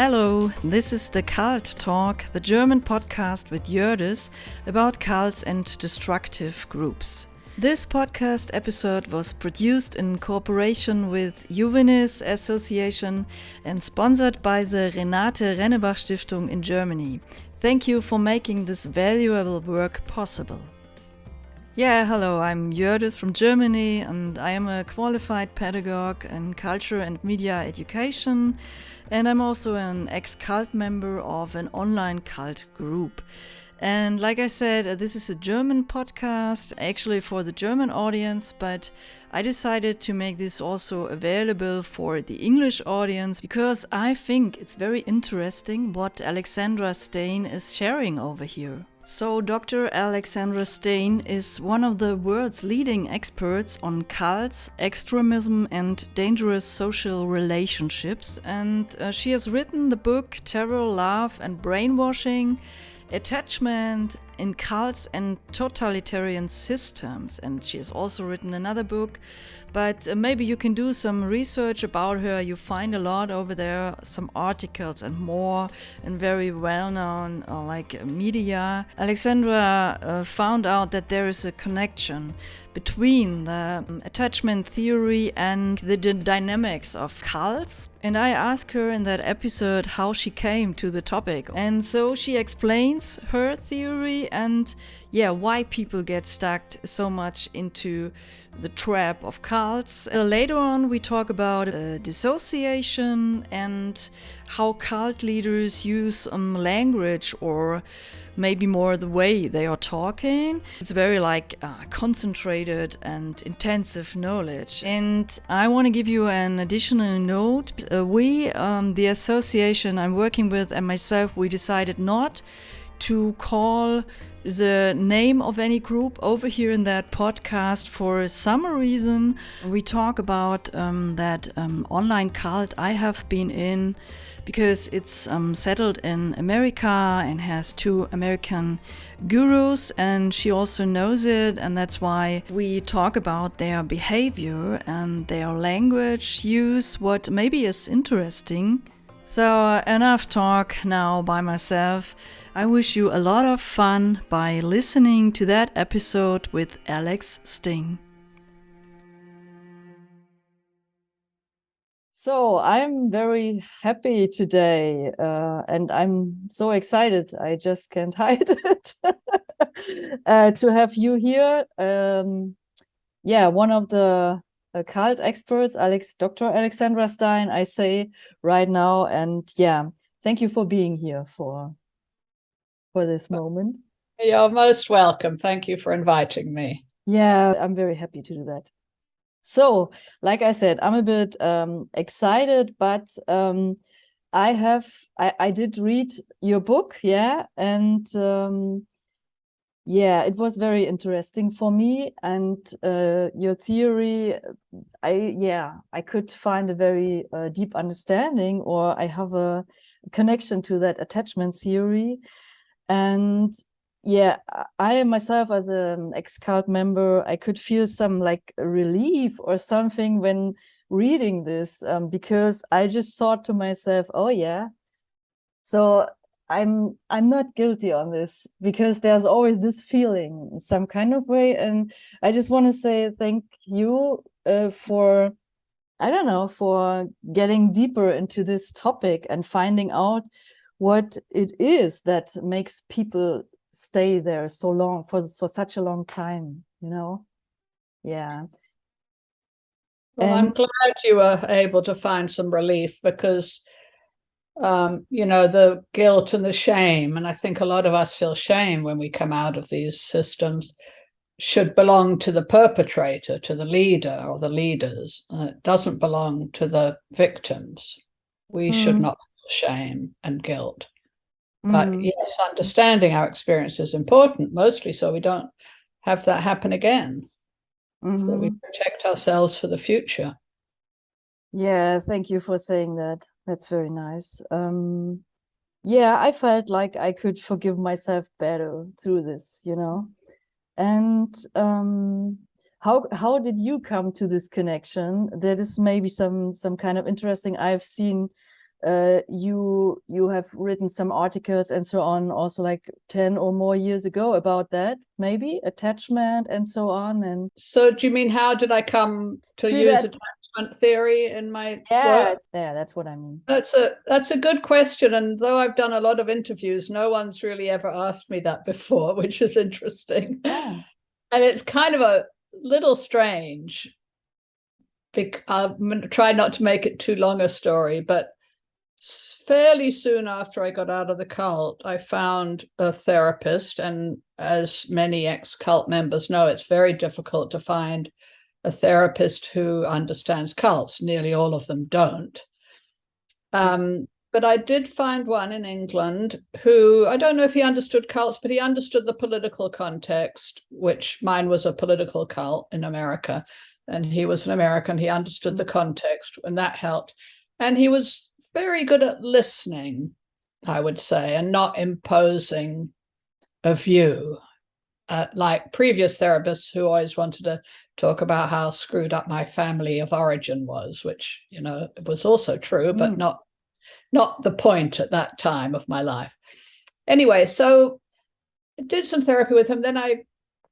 Hello, this is the KULTTALK, the German podcast with Jördis about cults and destructive groups. This podcast episode was produced in cooperation with Juvenis Association and sponsored by the Renate Rennebach Stiftung in Germany. Thank you for making this valuable work possible. Yeah, hello, I'm Jördis from Germany and I am a qualified pedagogue in culture and media education, and I'm also an ex-cult member of an online cult group. And like I said, this is a German podcast, actually for the German audience, but I decided to make this also available for the English audience because I think it's very interesting what Alexandra Stein is sharing over here. So Dr. Alexandra Stein is one of the world's leading experts on cults, extremism and dangerous social relationships, and she has written the book Terror, Love and Brainwashing, Attachment in Cults and Totalitarian Systems, and she has also written another book, but maybe you can do some research about her. You find a lot over there, some articles and more, and very well-known media. Alexandra found out that there is a connection between the attachment theory and the dynamics of cults. And I asked her in that episode how she came to the topic. And so she explains her theory and why people get stuck so much into the trap of cults. Later on we talk about dissociation and how cult leaders use language, or maybe more the way they are talking. It's very concentrated and intensive knowledge. And I want to give you an additional note. The association I'm working with and myself, we decided not to call the name of any group over here in that podcast for some reason. We talk about that online cult I have been in, because it's settled in America and has 2 American gurus, and she also knows it, and that's why we talk about their behavior and their language use, what maybe is interesting. So enough talk now by myself. I wish you a lot of fun by listening to that episode with Alex Stein. So I'm very happy today, and I'm so excited. I just can't hide it to have you here. One of the cult experts, Dr. Alexandra Stein, I say right now, and thank you for being here for this moment. You're most welcome. Thank you for inviting me. Yeah, I'm very happy to do that. So, like I said, I'm a bit excited, but I did read your book, and it was very interesting for me, and your theory, I could find a very deep understanding, or I have a connection to that attachment theory. And I myself, as an ex-cult member, I could feel some relief or something when reading this, because I just thought to myself, so I'm not guilty on this, because there's always this feeling in some kind of way. And I just want to say thank you for getting deeper into this topic and finding out what it is that makes people stay there so long, for such a long time, Well, I'm glad you were able to find some relief, because the guilt and the shame, and I think a lot of us feel shame when we come out of these systems, should belong to the perpetrator, to the leader or the leaders. It doesn't belong to the victims. We should not feel shame and guilt. But yes, understanding our experience is important, mostly so we don't have that happen again. So we protect ourselves for the future. Yeah, thank you for saying that. That's very nice. I felt like I could forgive myself better through this, And how did you come to this connection? That is maybe some kind of interesting. I've seen you have written some articles and so on, also like 10 or more years ago about that, maybe attachment and so on. And so do you mean how did I come to use attachment theory in my work? Yeah, that's what I mean. That's a good question, and though I've done a lot of interviews, no one's really ever asked me that before, which is interesting. Oh. And it's kind of a little strange. I'm going to try not to make it too long a story, but fairly soon after I got out of the cult, I found a therapist. And as many ex-cult members know, it's very difficult to find a therapist who understands cults. Nearly all of them don't. But I did find one in England who, I don't know if he understood cults, but he understood the political context, which mine was a political cult in America. And he was an American. He understood the context, and that helped. And he was very good at listening, I would say, and not imposing a view, like previous therapists who always wanted to talk about how screwed up my family of origin was, which, you know, was also true, but not the point at that time of my life. Anyway, so I did some therapy with him. Then I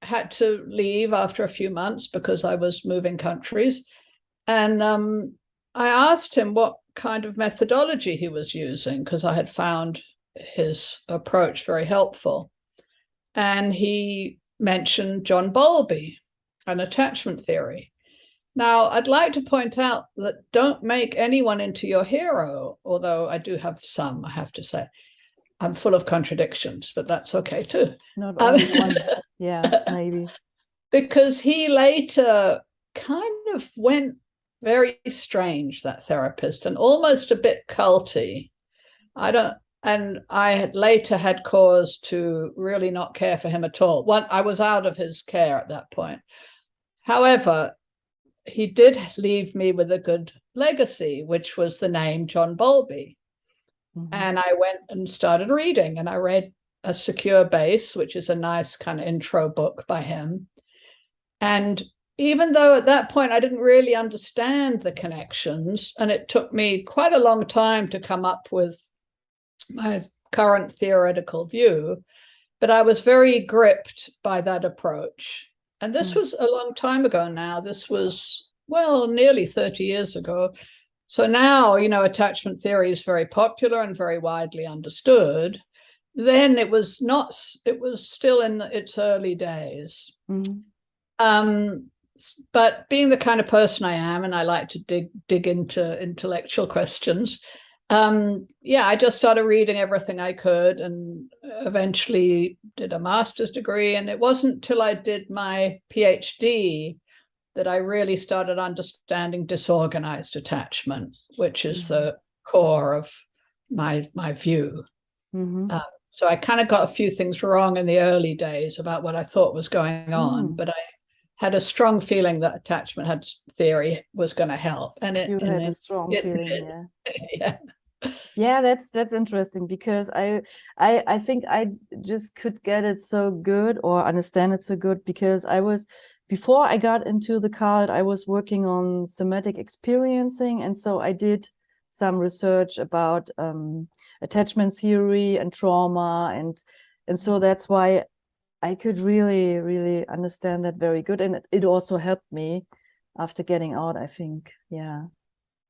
had to leave after a few months because I was moving countries. And I asked him what kind of methodology he was using, because I had found his approach very helpful. And he mentioned John Bowlby and attachment theory. Now, I'd like to point out that don't make anyone into your hero, although I do have some, I have to say. I'm full of contradictions, but that's okay too. Not only one. Yeah, maybe. Because he later kind of went very strange, that therapist, and almost a bit culty. And I had later had cause to really not care for him at all. I was out of his care at that point. However, he did leave me with a good legacy, which was the name John Bowlby. And I went and started reading, and I read A Secure Base, which is a nice kind of intro book by him. And even though at that point I didn't really understand the connections, and it took me quite a long time to come up with my current theoretical view, but I was very gripped by that approach. And this was a long time ago now. This was, well, nearly 30 years ago. So now, you know, attachment theory is very popular and very widely understood. Then it was not, it was still in its early days. But being the kind of person I am, and I like to dig into intellectual questions, I just started reading everything I could, and eventually did a master's degree. And it wasn't till I did my PhD that I really started understanding disorganized attachment, which is the core of my view. So I kind of got a few things wrong in the early days about what I thought was going on, but I had a strong feeling that attachment theory was going to help. And it had a strong feeling, yeah. Yeah, that's interesting, because I think I just could get it so good, or understand it so good, because before I got into the cult, I was working on somatic experiencing, and so I did some research about attachment theory and trauma, and so that's why I could really understand that very good, and it also helped me after getting out, I think. Yeah.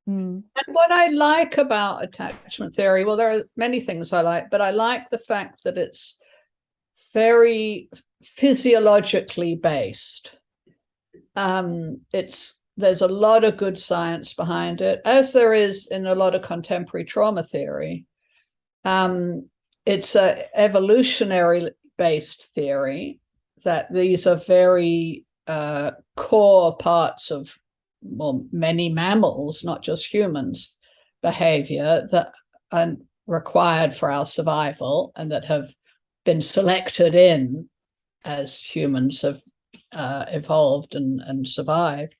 And what I like about attachment theory, well, there are many things I like, but I like the fact that it's very physiologically based. There's a lot of good science behind it, as there is in a lot of contemporary trauma theory. It's a evolutionary based theory, that these are very core parts of, well, many mammals, not just humans, behavior that are required for our survival, and that have been selected in as humans have evolved and survived.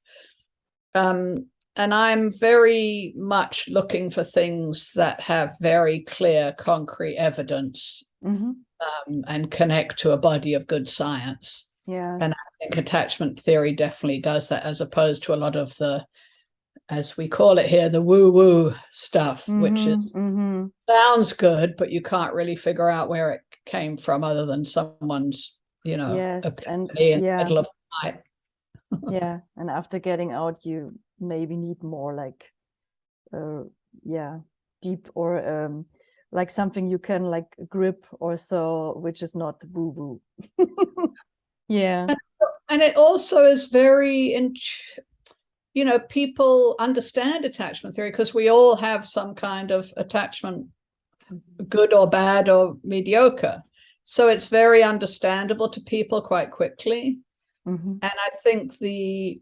And I'm very much looking for things that have very clear, concrete evidence, and connect to a body of good science. Yes. And I think attachment theory definitely does that, as opposed to a lot of the as we call it here, the woo-woo stuff, which is sounds good, but you can't really figure out where it came from other than someone's, yes, and in the middle of the night. Yeah, and after getting out, you maybe need more like, deep or like something you can like grip or so, which is not woo woo. Yeah. And it also is very, people understand attachment theory because we all have some kind of attachment, good or bad or mediocre. So it's very understandable to people quite quickly. And I think the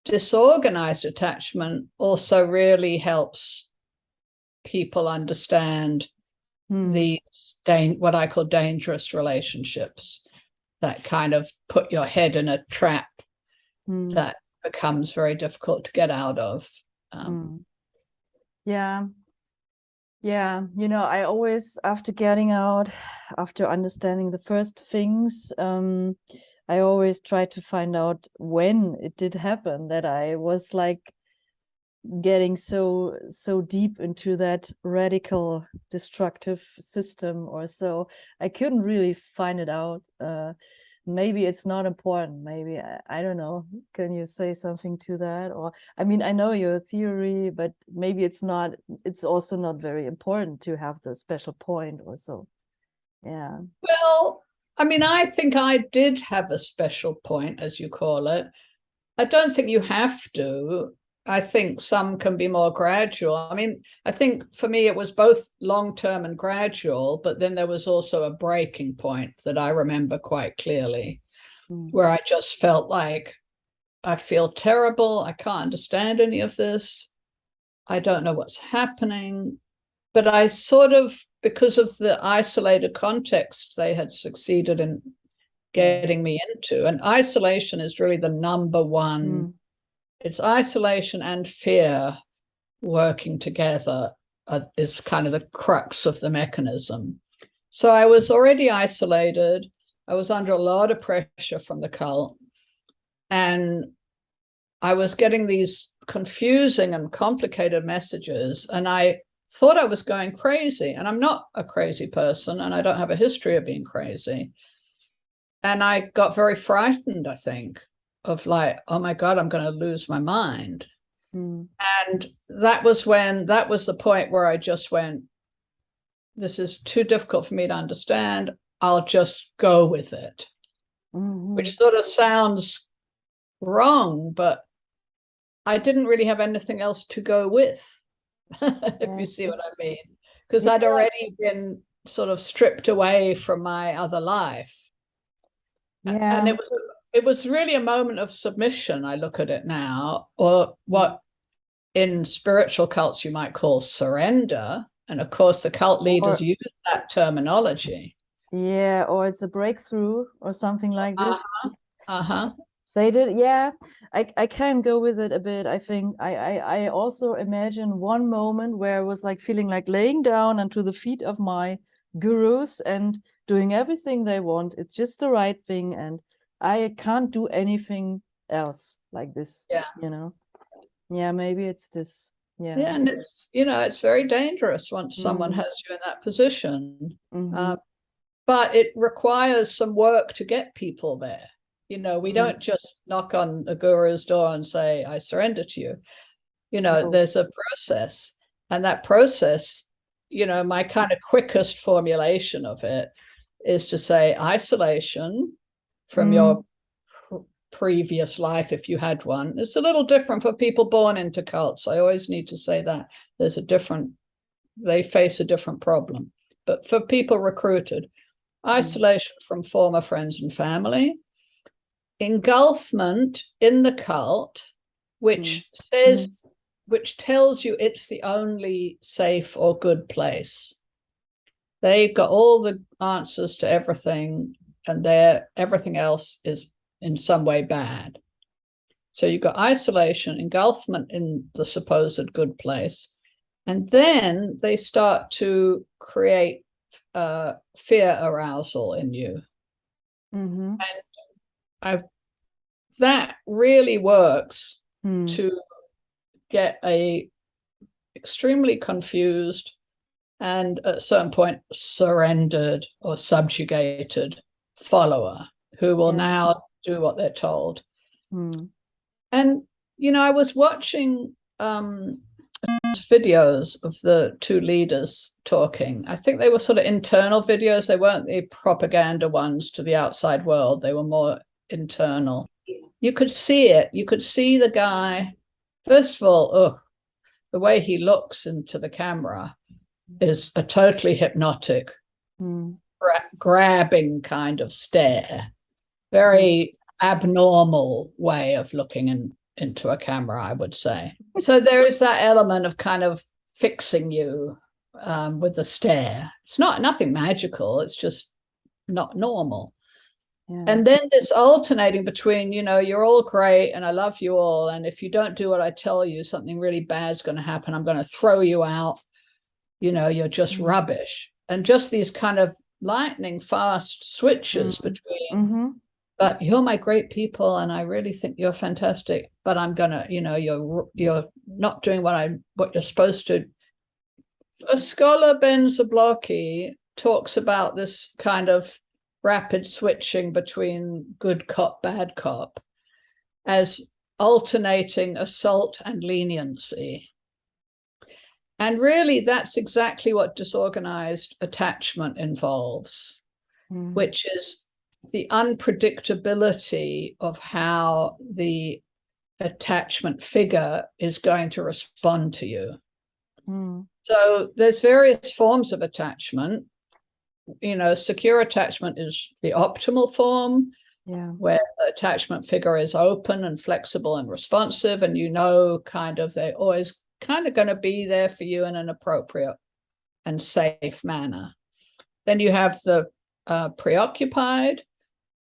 disorganized attachment also really helps people understand the what I call dangerous relationships that kind of put your head in a trap that becomes very difficult to get out of. Yeah, I always, after getting out, after understanding the first things, I always try to find out when it did happen, that I was like getting so deep into that radical destructive system or so. I couldn't really find it out. Maybe it's not important. Maybe, I don't know. Can you say something to that? Or, I mean, I know your theory, but maybe it's also not very important to have the special point or so. Yeah. Well, I mean, I think I did have a special point, as you call it. I don't think you have to. I think some can be more gradual. I mean, I think for me, it was both long-term and gradual, but then there was also a breaking point that I remember quite clearly, where I just felt like, I feel terrible. I can't understand any of this. I don't know what's happening. But I sort of, because of the isolated context they had succeeded in getting me into, and isolation is really the number one. It's isolation and fear working together is kind of the crux of the mechanism. So I was already isolated. I was under a lot of pressure from the cult. And I was getting these confusing and complicated messages. And I thought I was going crazy. And I'm not a crazy person. And I don't have a history of being crazy. And I got very frightened, I think, of like, oh my God, I'm going to lose my mind. And that was the point where I just went, this is too difficult for me to understand. I'll just go with it, which sort of sounds wrong, but I didn't really have anything else to go with, if you see what I mean, because I'd already been sort of stripped away from my other life. And it was really a moment of submission. I look at it now, or what in spiritual cults you might call surrender. And of course, the cult leaders use that terminology. Yeah, or it's a breakthrough or something like this. They did, yeah. I can go with it a bit. I think I also imagine one moment where I was like feeling like laying down onto the feet of my gurus and doing everything they want. It's just the right thing, and I can't do anything else like this. Yeah, maybe it's this. Yeah, and it's very dangerous once someone has you in that position. But it requires some work to get people there. We don't just knock on a guru's door and say, I surrender to you. There's a process. And that process, my kind of quickest formulation of it is to say isolation from your previous life, if you had one. It's a little different for people born into cults. I always need to say that they face a different problem. But for people recruited, isolation from former friends and family, engulfment in the cult, which tells you it's the only safe or good place. They've got all the answers to everything, and everything else is in some way bad. So you've got isolation, engulfment in the supposed good place, and then they start to create fear arousal in you. And that really works to get a extremely confused and at a certain point surrendered or subjugated follower who will now do what they're told. And, you know, I was watching videos of the two leaders talking. I think they were sort of internal videos. They weren't the propaganda ones to the outside world. They were more internal. You could see it. You could see the guy. First of all, the way he looks into the camera is a totally hypnotic, grabbing kind of stare. Very abnormal way of looking into a camera, I would say. So there is that element of kind of fixing you with the stare. It's nothing magical. It's just not normal. Yeah. And then it's alternating between, you know, you're all great and I love you all. And if you don't do what I tell you, something really bad's going to happen. I'm going to throw you out. You know, you're just rubbish. And just these kind of lightning fast switches between, but you're my great people and I really think you're fantastic, but I'm gonna, you know, you're not doing what you're supposed to. A scholar, Ben Zablocki, talks about this kind of rapid switching between good cop, bad cop as alternating assault and leniency. And really, that's exactly what disorganized attachment involves, which is the unpredictability of how the attachment figure is going to respond to you. So there's various forms of attachment. You know, secure attachment is the optimal form, where the attachment figure is open and flexible and responsive, and you know, kind of they're always kind of going to be there for you in an appropriate and safe manner. Then you have the preoccupied,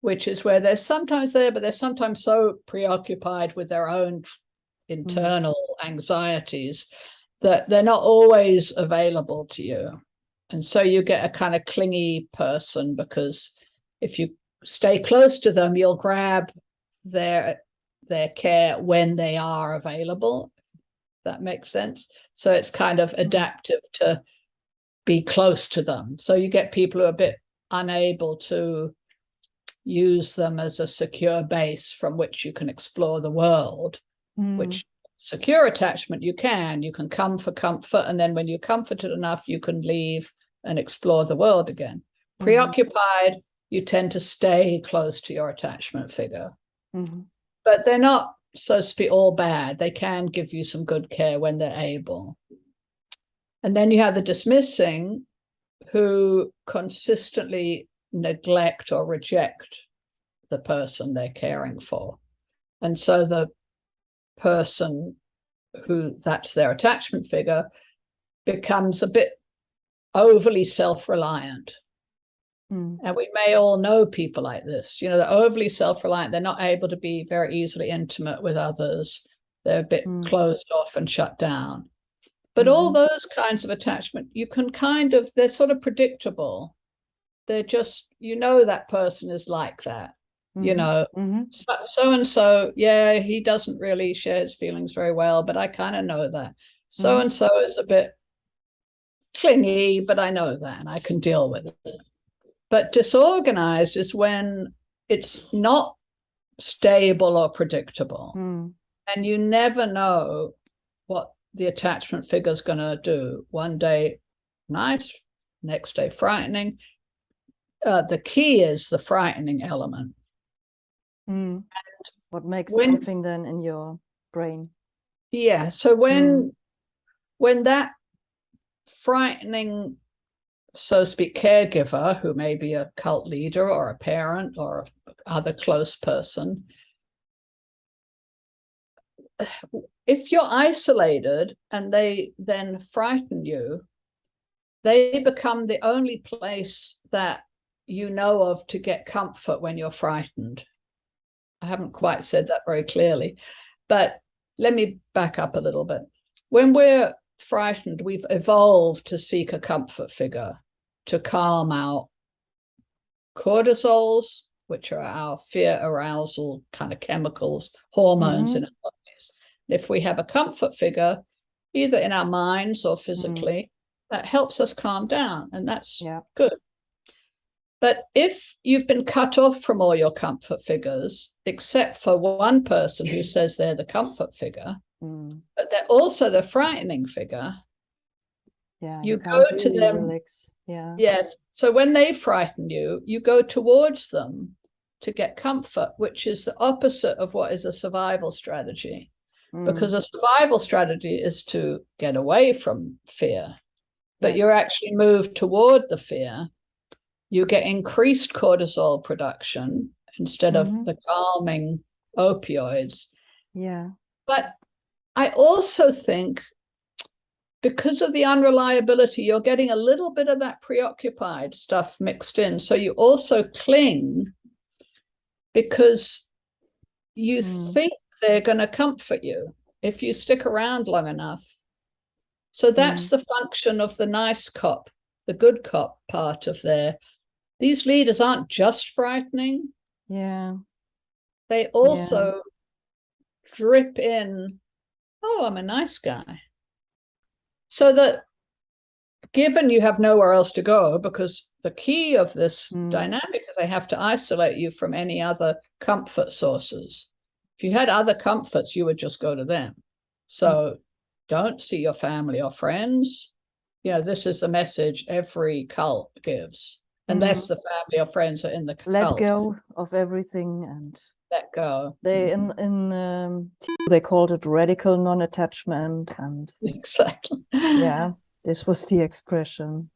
which is where they're sometimes there, but they're sometimes so preoccupied with their own internal anxieties that they're not always available to you. And so you get a kind of clingy person, because if you stay close to them, you'll grab their care when they are available. That makes sense. So it's kind of adaptive to be close to them. So you get people who are a bit unable to use them as a secure base from which you can explore the world, which secure attachment you can come for comfort, and then when you're comforted enough, you can leave and explore the world again. Preoccupied, you tend to stay close to your attachment figure, but they're not, so to speak, all bad. They can give you some good care when they're able. And then you have the dismissing, who consistently neglect or reject the person they're caring for. And so the person who that's their attachment figure becomes a bit overly self-reliant. And we may all know people like this. You know, they're overly self-reliant. They're not able to be very easily intimate with others. They're a bit closed off and shut down. But all those kinds of attachment, you can kind of, they're sort of predictable. They're just, you know, that person is like that. You know, so-and-so, yeah, he doesn't really share his feelings very well, but I kind of know that. So-and-so is a bit clingy, but I know that and I can deal with it. But disorganized is when it's not stable or predictable. And you never know what the attachment figure is going to do. One day, nice, next day, frightening. The key is the frightening element. What makes something then in your brain? Yeah, so when that frightening, so to speak, caregiver, who may be a cult leader or a parent or other close person, if you're isolated and they then frighten you, they become the only place that you know of to get comfort when you're frightened. I haven't quite said that very clearly, but let me back up a little bit. When we're frightened, we've evolved to seek a comfort figure to calm our cortisols, which are our fear arousal kind of chemicals, hormones in our bodies. if we have a comfort figure, either in our minds or physically, that helps us calm down, and that's good. But if you've been cut off from all your comfort figures, except for one person who says they're the comfort figure, but they're also the frightening figure, you go to them. Relax. Yes. So when they frighten you, you go towards them to get comfort, which is the opposite of what is a survival strategy. Because a survival strategy is to get away from fear, but you're actually moved toward the fear. You get increased cortisol production instead of the calming opioids. Yeah. But I also think because of the unreliability, you're getting a little bit of that preoccupied stuff mixed in. So you also cling because you think they're going to comfort you if you stick around long enough. So that's the function of the nice cop, the good cop part of these leaders aren't just frightening. Yeah. They also drip in, oh, I'm a nice guy. So that given you have nowhere else to go, because the key of this dynamic is they have to isolate you from any other comfort sources. If you had other comforts, you would just go to them. So don't see your family or friends. This is the message every cult gives, unless the family or friends are in the cult. Let go of everything and let go. They they called it radical non-attachment, and exactly. This was the expression.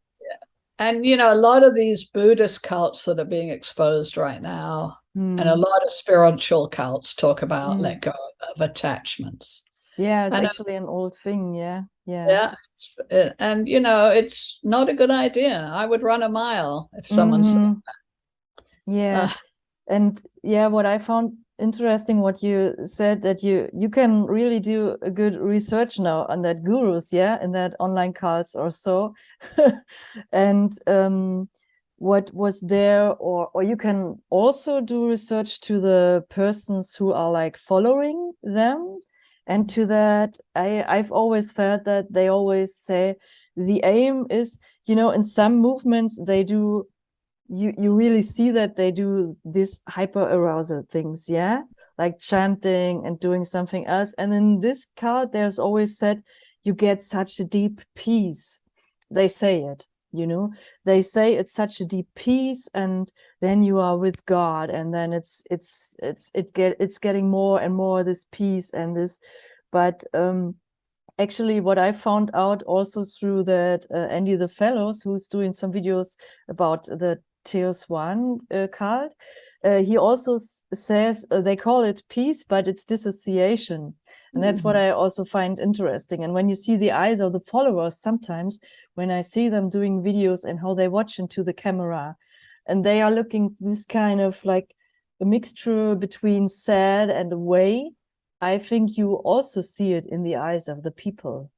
And a lot of these Buddhist cults that are being exposed right now, and a lot of spiritual cults talk about let go of attachments. Yeah, it's actually an old thing. Yeah. And it's not a good idea. I would run a mile if someone said that. And what I found interesting, what you said, that you can really do a good research now on that gurus, in that online cults or so. And what was there, or you can also do research to the persons who are like following them. And to that, I've always felt that they always say the aim is, in some movements they do, you really see that they do this hyper arousal things, like chanting and doing something else. And in this cult, there's always said you get such a deep peace. They say it, they say it's such a deep peace, and then you are with God, and then it's getting more and more this peace and this. But actually, what I found out also through that Andy the Fellows, who's doing some videos about the Teos One cult, he also says they call it peace, but it's dissociation. And that's what I also find interesting. And when you see the eyes of the followers, sometimes when I see them doing videos and how they watch into the camera, and they are looking this kind of like a mixture between sad and away, I think you also see it in the eyes of the people,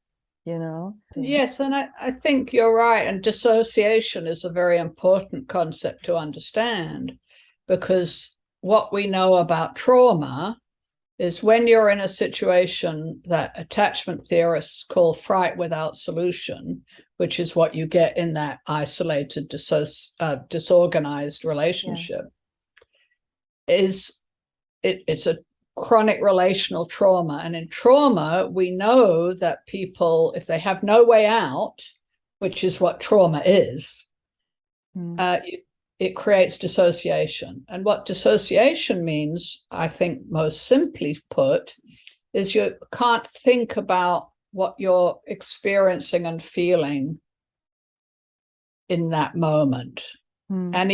Yes, and I think you're right. And dissociation is a very important concept to understand, because what we know about trauma is when you're in a situation that attachment theorists call fright without solution, which is what you get in that isolated, disorganized relationship, it's a chronic relational trauma. And in trauma, we know that people, if they have no way out, which is what trauma is, it creates dissociation. And what dissociation means, I think most simply put, is you can't think about what you're experiencing and feeling in that moment. And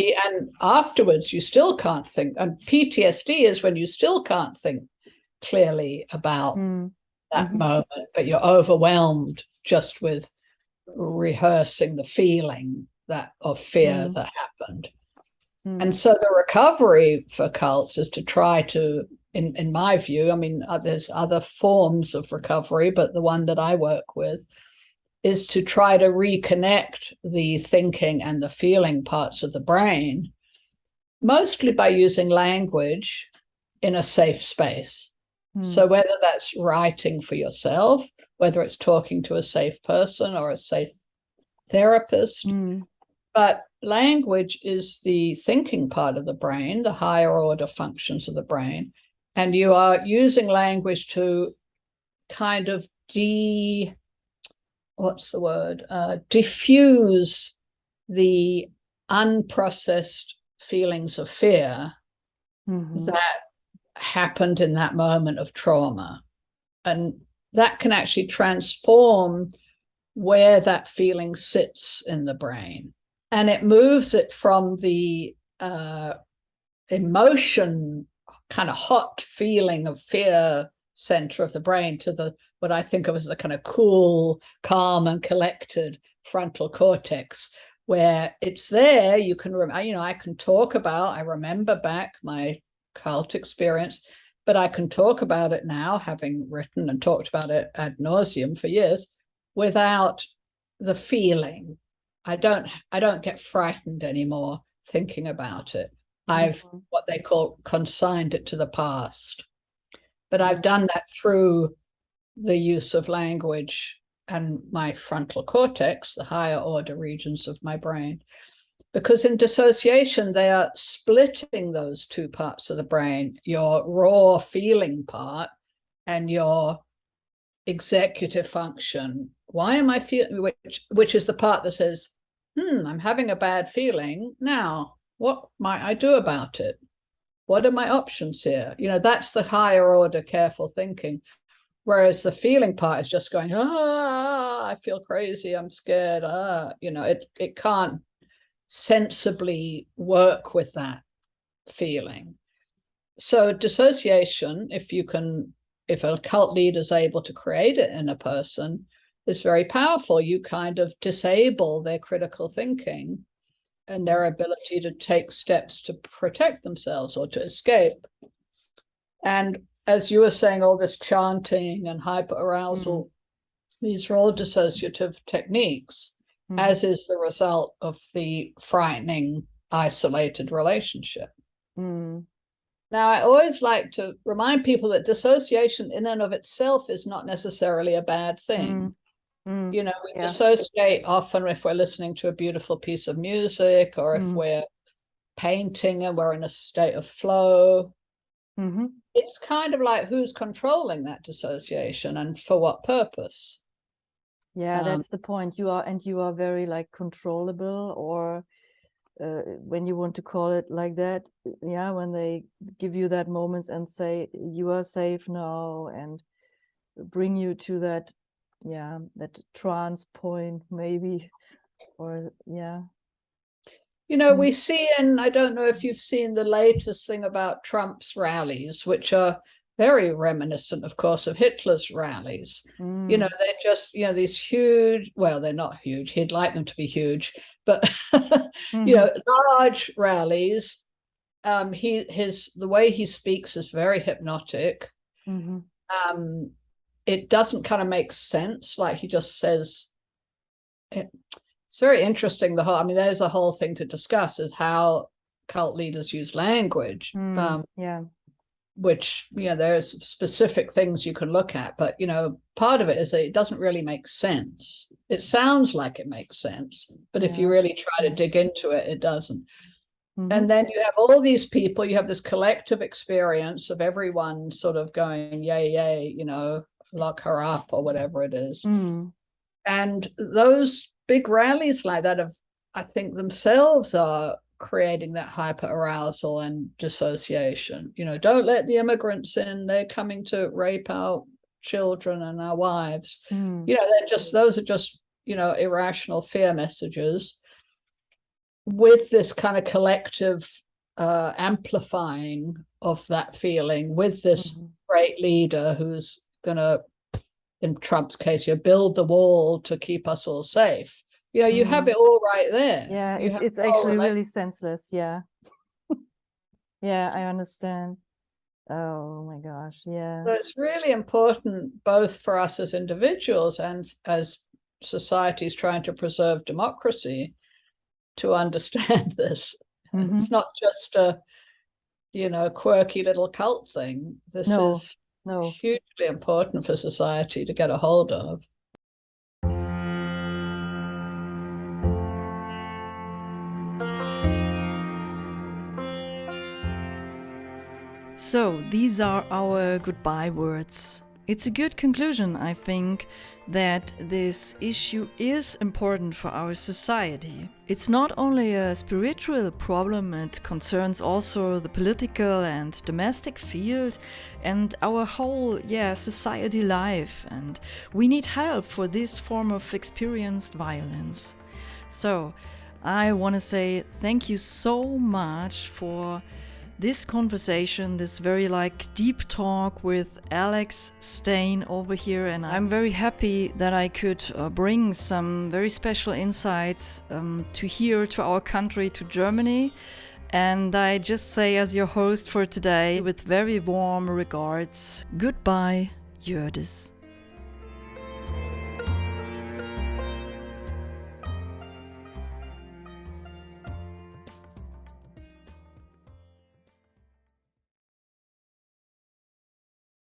afterwards, you still can't think. And PTSD is when you still can't think clearly about that moment, but you're overwhelmed just with rehearsing the feeling of fear that happened. And so the recovery for cults is to try to, in my view, I mean, there's other forms of recovery, but the one that I work with is to try to reconnect the thinking and the feeling parts of the brain, mostly by using language in a safe space. So whether that's writing for yourself, whether it's talking to a safe person or a safe therapist, but language is the thinking part of the brain, the higher order functions of the brain, and you are using language to kind of diffuse the unprocessed feelings of fear that happened in that moment of trauma. And that can actually transform where that feeling sits in the brain. And it moves it from the emotion, kind of hot feeling of fear center of the brain to the what I think of as the kind of cool, calm, and collected frontal cortex, where it's there. You can, I can talk about, I remember back my cult experience, but I can talk about it now, having written and talked about it ad nauseum for years, without the feeling. I don't get frightened anymore thinking about it. I've what they call consigned it to the past. But I've done that through the use of language and my frontal cortex, the higher order regions of my brain. Because in dissociation, they are splitting those two parts of the brain, your raw feeling part and your executive function. Why am I feeling, which is the part that says, I'm having a bad feeling. Now, what might I do about it? What are my options here? That's the higher order careful thinking. Whereas the feeling part is just going, I feel crazy, I'm scared. It can't sensibly work with that feeling. So dissociation, if a cult leader is able to create it in a person, is very powerful. You kind of disable their critical thinking and their ability to take steps to protect themselves or to escape. And as you were saying, all this chanting and hyperarousal, these are all dissociative techniques, as is the result of the frightening, isolated relationship. Now, I always like to remind people that dissociation in and of itself is not necessarily a bad thing. We dissociate often if we're listening to a beautiful piece of music, or if we're painting and we're in a state of flow. It's kind of like, who's controlling that dissociation and for what purpose? Yeah, that's the point. You are very like controllable, or when you want to call it like that. Yeah, when they give you that moments and say you are safe now and bring you to that trance point maybe, or we see, and I don't know if you've seen the latest thing about Trump's rallies, which are very reminiscent, of course, of Hitler's rallies. They're just, these huge, well, they're not huge, he'd like them to be huge, but large rallies. The way he speaks is very hypnotic. It doesn't kind of make sense, like he just says it. It's very interesting. There's a whole thing to discuss, is how cult leaders use language. Which, there's specific things you can look at, but, part of it is that it doesn't really make sense. It sounds like it makes sense, but if you really try to dig into it, it doesn't. And then you have all these people, you have this collective experience of everyone sort of going, yay, yay, lock her up or whatever it is. And those big rallies like that I think themselves are creating that hyper-arousal and dissociation. Don't let the immigrants in, they're coming to rape our children and our wives. Those are just irrational fear messages, with this kind of collective amplifying of that feeling, with this great leader who's gonna, in Trump's case, build the wall to keep us all safe. You have it all right there. Yeah, it's actually really senseless. Yeah. Yeah, I understand. Oh my gosh, yeah. So it's really important, both for us as individuals and as societies trying to preserve democracy, to understand this. It's not just a quirky little cult thing. This is No. hugely important for society to get a hold of. So, these are our goodbye words. It's a good conclusion, I think, that this issue is important for our society. It's not only a spiritual problem, it concerns also the political and domestic field and our whole, society life. And we need help for this form of experienced violence. So, I want to say thank you so much for this conversation, this very deep talk with Alex Stein over here, and I'm very happy that I could bring some very special insights to here, to our country, to Germany. And I just say, as your host for today, with very warm regards, goodbye, Jördis.